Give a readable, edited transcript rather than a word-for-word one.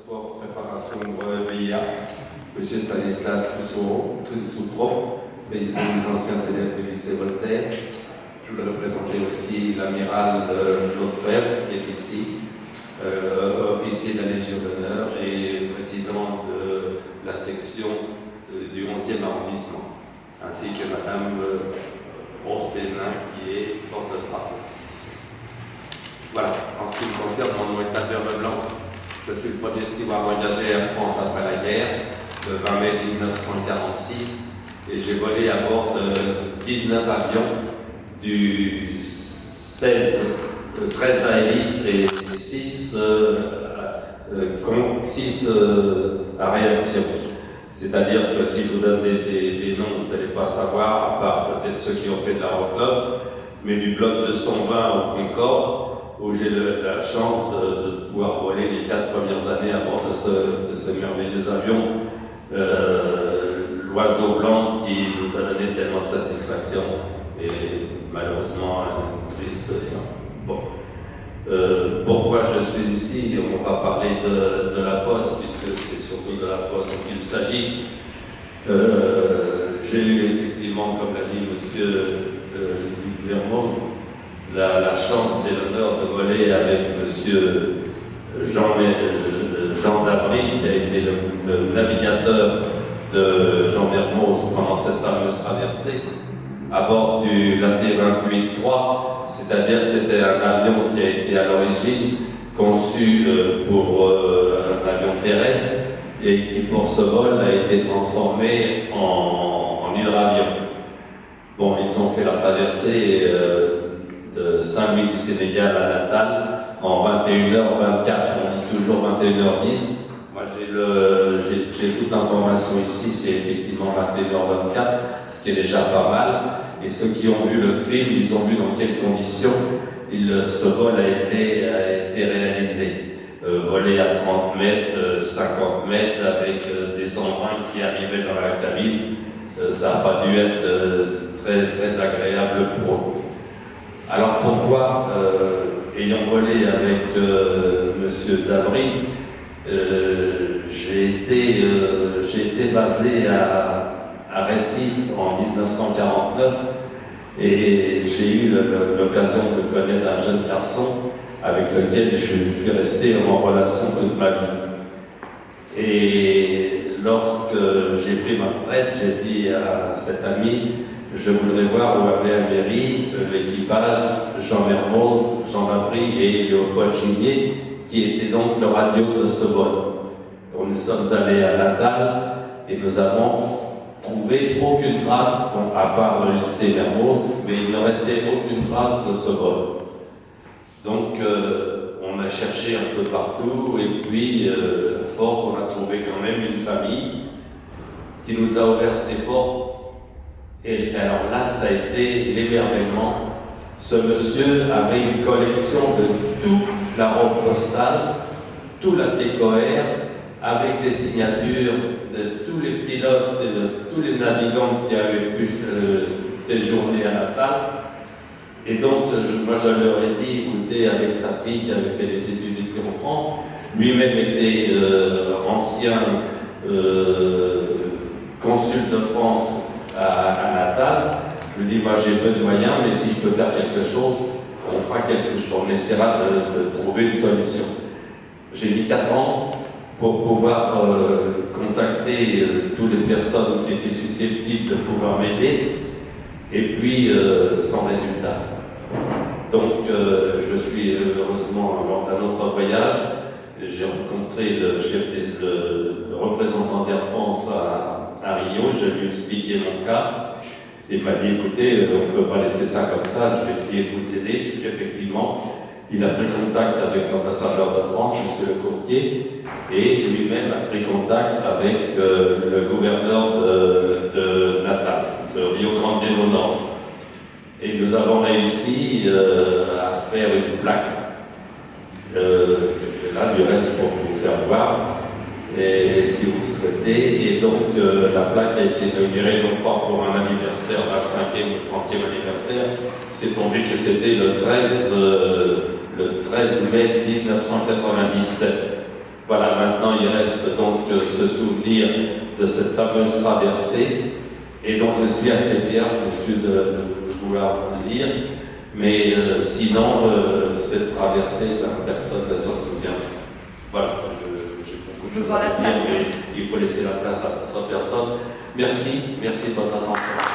sport préparation VIA, M. Stanislas Trousseau, président des anciens élèves du lycée Voltaire. Je voudrais représenter aussi l'amiral Claude Fèvre, qui est ici, officier de la Légion d'honneur et président de la section du 11e arrondissement, ainsi que Madame Rose Bénin, qui est porte-drapeau. Voilà, en ce qui me concerne, mon nom est Albert Leblanc. Je suis le premier steward engagé en France après la guerre, le 20 mai 1946, et j'ai volé à bord de 19 avions, du 13 à hélice et 6 à réaction. C'est-à-dire que si je vous donne des noms, vous n'allez pas savoir, à part peut-être ceux qui ont fait de l'aéroclub, mais du bloc 220 au Concorde, où j'ai la chance de pouvoir voler les 4 premières années à bord de ce merveilleux avion, l'oiseau blanc qui nous a donné tellement de satisfaction et malheureusement une triste fin. Bon. Pourquoi je suis ici? On va parler de la Poste, puisque c'est surtout de la Poste dont il s'agit. J'ai eu effectivement, comme l'a dit M. Lermont, la chance et l'honneur de voler avec M. Jean Dabry, qui a été le navigateur de Jean Mermoz pendant cette fameuse traversée, à bord du LAT-28-3, c'est-à-dire c'était un avion qui a été à l'origine conçu pour un avion terrestre et qui pour ce vol a été transformé en hydravion. Bon, ils ont fait la traversée de Saint-Louis du Sénégal à Natal en 21h24, on dit toujours 21h10. Moi j'ai toute l'information ici, c'est effectivement 21h24, ce qui est déjà pas mal. Et ceux qui ont vu le film, ils ont vu dans quelles conditions ce vol a été réalisé. Volé à 30 mètres, 50 mètres, avec des embruns qui arrivaient dans la cabine, ça n'a pas dû être très agréable pour eux. Alors pourquoi, ayant volé avec M. Dabry, j'ai été basé à Recife en 1949 et j'ai eu l'occasion de connaître un jeune garçon avec lequel je suis resté en relation toute ma vie. Et lorsque j'ai pris ma retraite, j'ai dit à cet ami: je voudrais voir où avait atterri l'équipage Jean Mermoz, Jean Dabry et Léopold Gimier, qui était donc le radio de ce vol. Nous sommes allés à Natal et nous avons trouvé aucune trace, à part le lycée Mermoz, mais il ne restait aucune trace de ce vol. Donc on a cherché un peu partout et puis, à force, on a trouvé quand même une famille qui nous a ouvert ses portes. Et alors là, ça a été l'émerveillement. Ce monsieur avait une collection de toute la robe postale, tout la décoère, avec des signatures de tous les pilotes et de tous les navigants qui avaient pu séjourner à Natal. Et donc, moi je leur ai dit, écoutez, avec sa fille qui avait fait des études d'été en France, lui-même était ancien consul de France à Natal, je lui dis, moi j'ai peu de moyens, mais si je peux faire quelque chose, on fera quelque chose, on essaiera de trouver une solution. J'ai mis 4 ans pour pouvoir contacter toutes les personnes qui étaient susceptibles de pouvoir m'aider, et puis sans résultat. Donc je suis heureusement, lors d'un autre voyage, j'ai rencontré le représentant d'Air France à Rio, je lui ai expliqué mon cas. Il m'a dit, écoutez, on ne peut pas laisser ça comme ça, je vais essayer de vous aider. Effectivement, il a pris contact avec l'ambassadeur de France, M. Le Courtier, et lui-même a pris contact avec le gouverneur de Natal, de Rio Grande do Nord. Et nous avons réussi à faire une plaque, là du reste pour vous faire voir, et si vous le souhaitez. Et donc la plaque a été inaugurée non pas pour un anniversaire, 25e ou 30e anniversaire, c'est tombé que c'était le 13 mai 1997. Voilà, maintenant il reste donc ce souvenir de cette fameuse traversée, et dont je suis assez fier, je m'excuse de vouloir le dire, mais sinon, cette traversée, personne ne s'en souvient. Voilà, j'ai beaucoup de choses à dire, mais il faut laisser la place à d'autres personnes. Merci de votre attention.